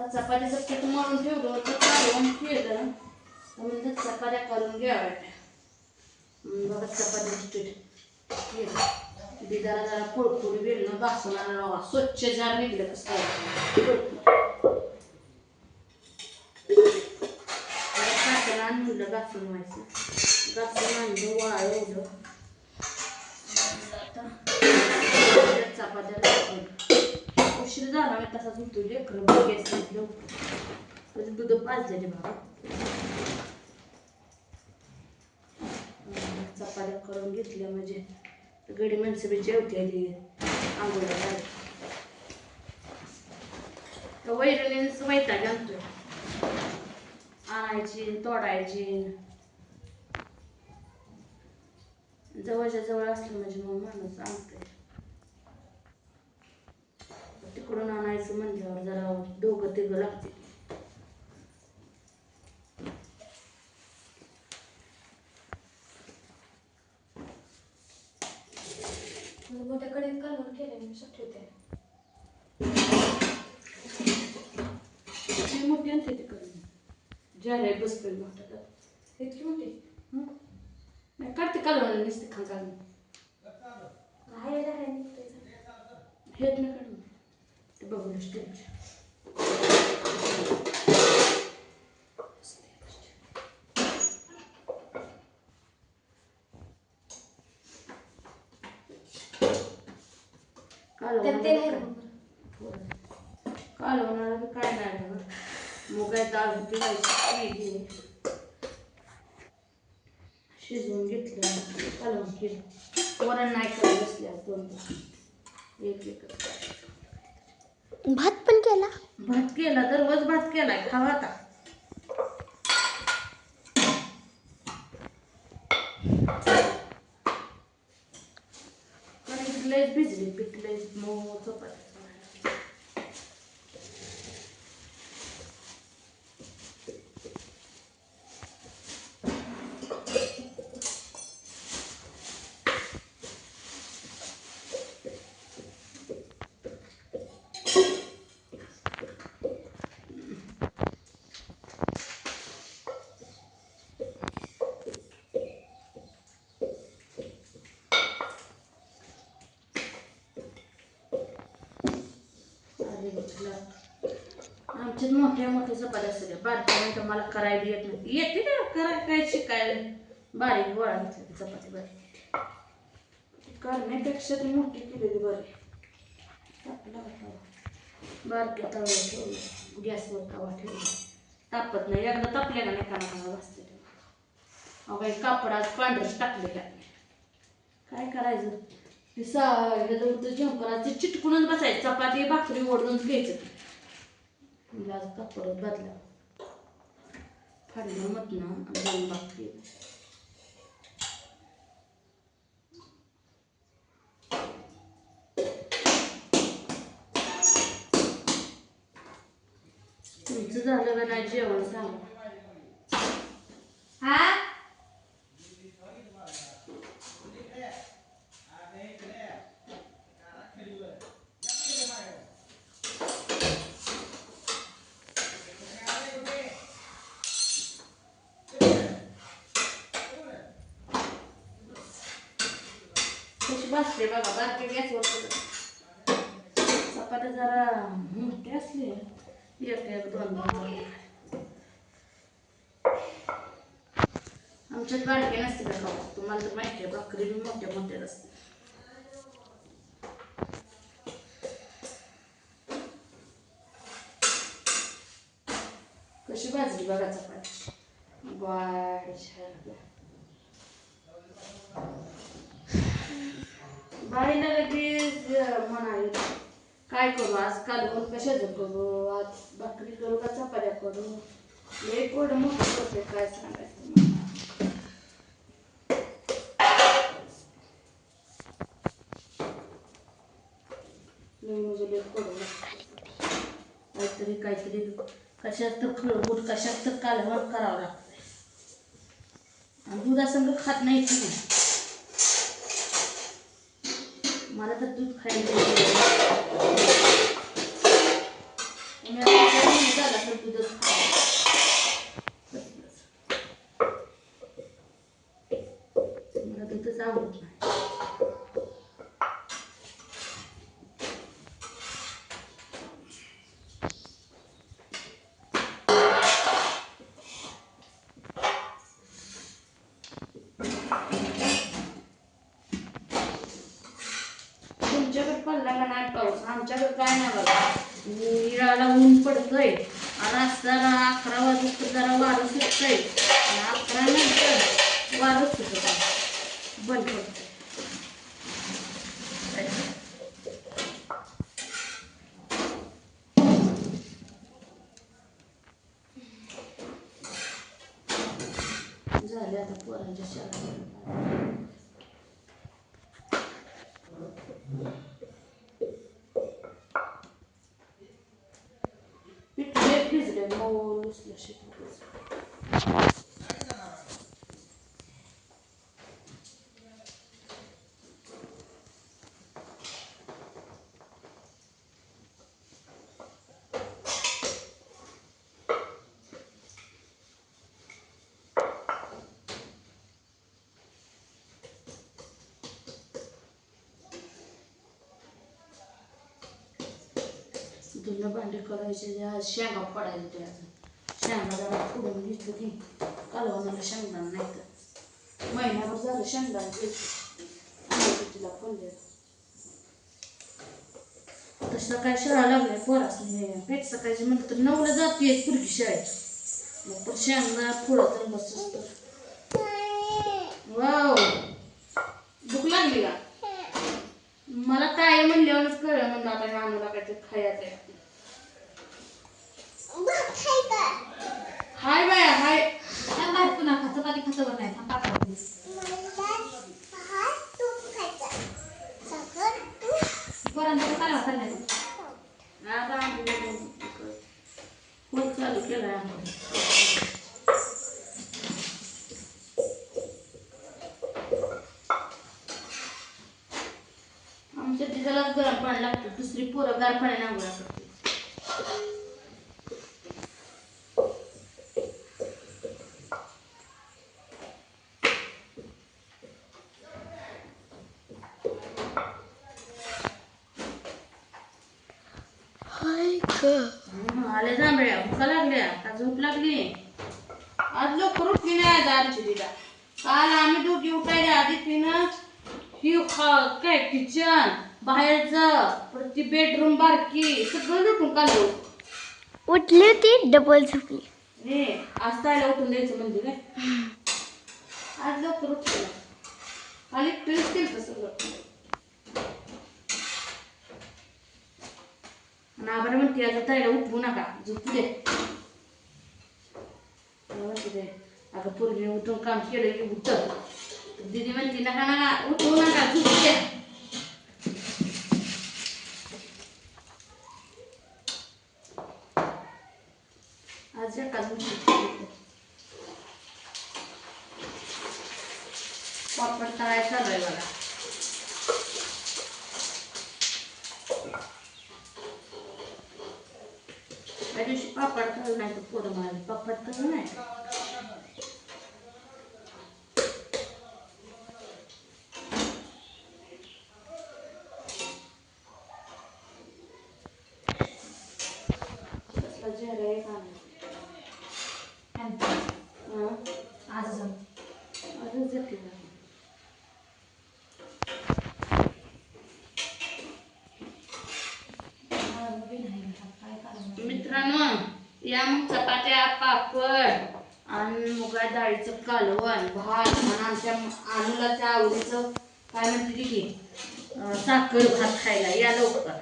चपातीचं पीठ मळून ठेवलं होतं काढून केलं म्हणजे चपात्या करून घ्याव्या. बघा चपातीचं पीठ केलं ते जरा पोळपोळी वेळणं घासून आणलं स्वच्छ जार निघलं कसं आणलं घासून व्हायचं घासून आणलं वाळवलं आता चपात्या उशीर झाला मी तसाच होतो लेकरं बघायचं सांगितलं तरी दूध पाजलेले बाबा. चपात्या करून घेतल्या म्हणजे गडी माणसं बी जेवते आंघोळ्या झाली तर वैरणीच वैताग आणतोय आणायची तोडायची जवळच्या जवळ असलं म्हणजे मग माणूस आणतोय तिकडून आणायचं म्हणल्यावर जरा दोघं तिघं लागते. मोठ्या कढईत कालवण केलं मी ठेवते मोठी आणते ते करून ज्याला बसतोय मोठा इतकी मोठी नाही काढते कालवण नुसते खांगा हेच नाही काढून ते बघून स्टेज कालवणाला बी काय नाही मुगाची डाळ होती शिजवून घेतलं कालवण केलं वरण नाही करत बसल्या दोन एक भात पण केला भात केला दररोज भात केलाय खावा आता लयच भिजली पीठ लयच मऊ चपाती आमच्यात मोठ्या मोठ्या चपात्या असते बारक्या मला करायला येत नाही येते ना करायला काय शिकायला बारीक गोळा घेतला चपाती बारीक करण्यापेक्षा ती मोठी केलेली बरी बारक्या तव्यावर ठेवलं गॅसवर तवा ठेवला तापत नाही एकदा तापल्या का नाही कानाला बसते काही कापडात पांढरच टाकले काय करायचं ते झंपराचे चिटकूनच बसायचं चपाती भाकरी ओढूनच घ्यायचं आज कापडच बदला फाडलं मटणं आणि दोन भाकरी तुमचं झालं का नाही जेवण सांगा हा बसले बघा बारके गॅसवर चपात्या जरा मोठे असले एक दोन आमच्यात बारके नसते का खाऊ तुम्हाला तर माहिती आहे भाकरी बी मोठ्या मोठ्या असते कशी भाजली बघा चपाती वाढ बाईला लगेच म्हणाले काय करू आज कालवण कशाचं करू आज भाकरी करू का चपात्या करू एक गोड मोठं करते काय सांगायचं म्हणजे लेट करू काहीतरी कशात तर खळबूट कशात तर कालवण करावं लागतंय आणि दुधासंग खात नाही मला तर दूध खायला झाला तर दूधच मला दूधच आवडत नाही. तुमच्याकडे पडला का नाही पाऊस? आमच्याकडे काय नाही बघा. निराळा ऊन पडतंय आणि आज जरा 11 वाजता जरा वारं सुटतंय आणि 11 नंतर वारं सुटत आहे, बंद पडतंय. झाले आता पोरांच्या शाळा. पिठले भिजले मऊ लुसलुशीत. धुणं भांडी करायचे, आज शेंगा पडायचे ते. अजून शेंगा जरा फोडून घेतलं की कालवणाला शेंगदाणा नाही तर महिनाभर झालं शेंगदाणा तिला पडले. तसं काय शाळा लागल्या पोरासने पेट सकाळची म्हणलं तर 9ला जाते पुरगी शाळेत. मग पण शेंगदाणा फोडत तर मस्त. वाव भूक लागली का? मला काय म्हणल्यावरच कळलं. म्हणलं आता नानूला काहीतरी खायचं आहे. हाय बाया हाय. पुन्हा चपाती खातं नाही पोरांचं काय चाललंय? फोन चालू केलाय. आमच्या तिच्यालाच गरम पाणी लागतं, दुसरी पोरं गार पाण्याने आंघोळ करते. आले जांभळ्या भुका लागल्या का झोप लागली? आज लवकर उठली नाही. आज आमची दिला काल आम्ही दोघी उठायला आधी तिनं ही काय किचन बाहेरचं परत ती बेडरूम बारकी सगळं लुटून काढलं. उठली होती डबल झोपली. रे आज तायला उठून द्यायचं म्हणजे काय? आज लवकर उठली काल एकटीच केलं सगळं. आणि आबाला म्हणते आता ताईला उठवू नका, झोपू दे. अगं पूर्वी उठून काम केलं की उठत. दीदी म्हणते नका नका उठवू नका, झोपू दे. आज एका पापड तळायला चालू आहे बघा. त्या दिवशी पापड तळू नाही तर पोरं म्हणाले पापड तळू नाही. आजच येते मित्रांनो. या मग चपात्या पापड आणि मुगा डाळीचं कालवण भात आणि आमच्या अनुलाच्या आवडीचं काय म्हणते की साखर भात खायला या लवकर.